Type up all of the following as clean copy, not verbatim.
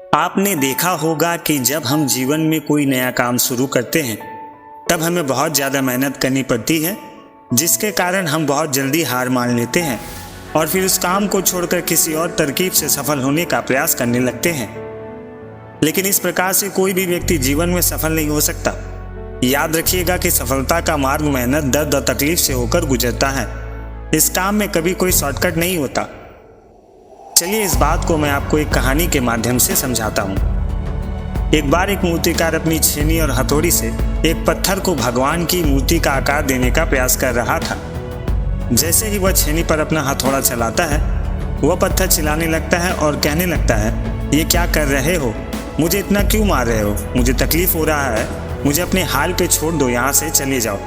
आपने देखा होगा कि जब हम जीवन में कोई नया काम शुरू करते हैं तब हमें बहुत ज़्यादा मेहनत करनी पड़ती है, जिसके कारण हम बहुत जल्दी हार मान लेते हैं और फिर उस काम को छोड़कर किसी और तरकीब से सफल होने का प्रयास करने लगते हैं। लेकिन इस प्रकार से कोई भी व्यक्ति जीवन में सफल नहीं हो सकता। याद रखिएगा कि सफलता का मार्ग मेहनत, दर्द और तकलीफ से होकर गुजरता है। इस काम में कभी कोई शॉर्टकट नहीं होता। चलिए इस बात को मैं आपको एक कहानी के माध्यम से समझाता हूँ। एक बार एक मूर्तिकार अपनी छेनी और हथौड़ी से एक पत्थर को भगवान की मूर्ति का आकार देने का प्रयास कर रहा था। जैसे ही वह छेनी पर अपना हथौड़ा चलाता है, वह पत्थर चिल्लाने लगता है और कहने लगता है, ये क्या कर रहे हो? मुझे इतना क्यों मार रहे हो? मुझे तकलीफ हो रहा है, मुझे अपने हाल पे छोड़ दो, यहाँ से चले जाओ।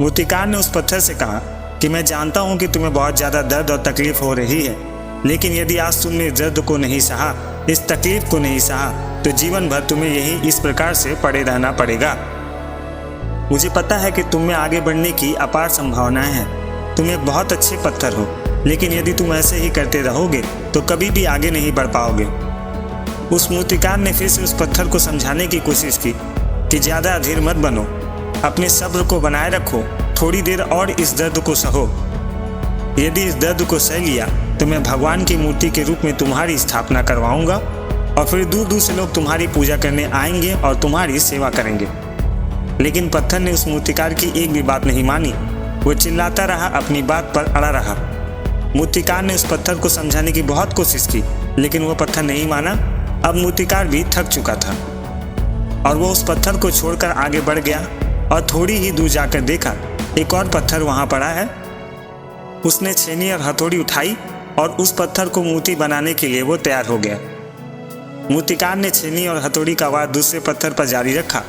मूर्तिकार ने उस पत्थर से कहा कि मैं जानता हूँ कि तुम्हें बहुत ज़्यादा दर्द और तकलीफ हो रही है, लेकिन यदि आज तुमने इस दर्द को नहीं सहा, इस तकलीफ को नहीं सहा, तो जीवन भर तुम्हें यही इस प्रकार से पड़े रहना पड़ेगा। मुझे पता है कि तुम में आगे बढ़ने की अपार संभावनाएं हैं। तुम एक बहुत अच्छे पत्थर हो, लेकिन यदि तुम ऐसे ही करते रहोगे तो कभी भी आगे नहीं बढ़ पाओगे। उस मूर्तिकार ने फिर से उस पत्थर को समझाने की कोशिश की कि ज़्यादा अधीर मत बनो, अपने सब्र को बनाए रखो, थोड़ी देर और इस दर्द को सहो। यदि इस दर्द को सह लिया तो मैं भगवान की मूर्ति के रूप में तुम्हारी स्थापना करवाऊंगा और फिर दूर दूर से लोग तुम्हारी पूजा करने आएंगे और तुम्हारी सेवा करेंगे। लेकिन पत्थर ने उस मूर्तिकार की एक भी बात नहीं मानी। वो चिल्लाता रहा, अपनी बात पर अड़ा रहा। मूर्तिकार ने उस पत्थर को समझाने की बहुत कोशिश की, लेकिन वो पत्थर नहीं माना। अब मूर्तिकार भी थक चुका था और वो उस पत्थर को छोड़कर आगे बढ़ गया और थोड़ी ही दूर जाकर देखा एक और पत्थर वहाँ पड़ा है। उसने छेनी और हथौड़ी उठाई और उस पत्थर को मूर्ति बनाने के लिए वो तैयार हो गया। मूर्तिकार ने छेनी और हथौड़ी का वार दूसरे पत्थर पर जारी रखा।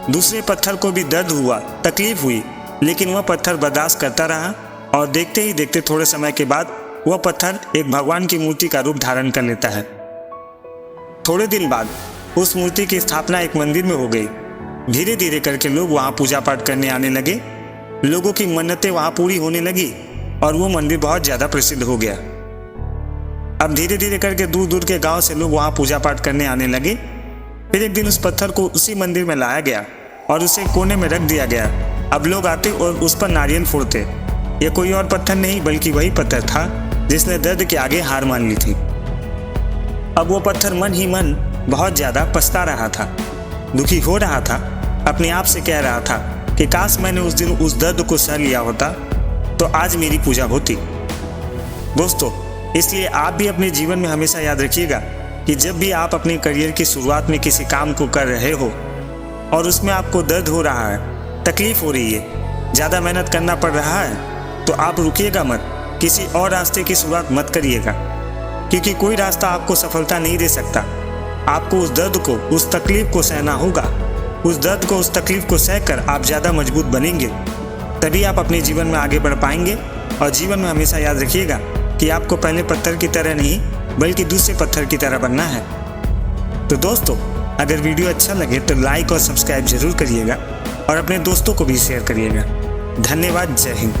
दूसरे पत्थर को भी दर्द हुआ, तकलीफ हुई, लेकिन वह पत्थर बर्दाश्त करता रहा और देखते ही देखते थोड़े समय के बाद वह पत्थर एक भगवान की मूर्ति का रूप धारण कर लेता है। थोड़े दिन बाद उस मूर्ति की स्थापना एक मंदिर में हो गई। धीरे धीरे करके लोग वहाँ पूजा पाठ करने आने लगे। लोगों की मन्नतें वहाँ पूरी होने लगी और वो मंदिर बहुत ज़्यादा प्रसिद्ध हो गया। अब धीरे धीरे करके दूर दूर के गांव से लोग वहाँ पूजा पाठ करने आने लगे। फिर एक दिन उस पत्थर को उसी मंदिर में लाया गया और उसे कोने में रख दिया गया। अब लोग आते और उस पर नारियल फोड़ते। यह कोई और पत्थर नहीं बल्कि वही पत्थर था जिसने दर्द के आगे हार मान ली थी। अब वो पत्थर मन ही मन बहुत ज़्यादा पछता रहा था, दुखी हो रहा था, अपने आप से कह रहा था कि काश मैंने उस दिन उस दर्द को सह लिया होता तो आज मेरी पूजा होती। दोस्तों, इसलिए आप भी अपने जीवन में हमेशा याद रखिएगा कि जब भी आप अपने करियर की शुरुआत में किसी काम को कर रहे हो और उसमें आपको दर्द हो रहा है, तकलीफ हो रही है, ज़्यादा मेहनत करना पड़ रहा है, तो आप रुकिएगा मत, किसी और रास्ते की शुरुआत मत करिएगा, क्योंकि कोई रास्ता आपको सफलता नहीं दे सकता। आपको उस दर्द को, उस तकलीफ को सहना होगा। उस दर्द को, उस तकलीफ को सहकर आप ज़्यादा मजबूत बनेंगे, तभी आप अपने जीवन में आगे बढ़ पाएंगे। और जीवन में हमेशा याद रखिएगा कि आपको पहले पत्थर की तरह नहीं बल्कि दूसरे पत्थर की तरह बनना है। तो दोस्तों, अगर वीडियो अच्छा लगे तो लाइक और सब्सक्राइब जरूर करिएगा और अपने दोस्तों को भी शेयर करिएगा। धन्यवाद। जय हिंद।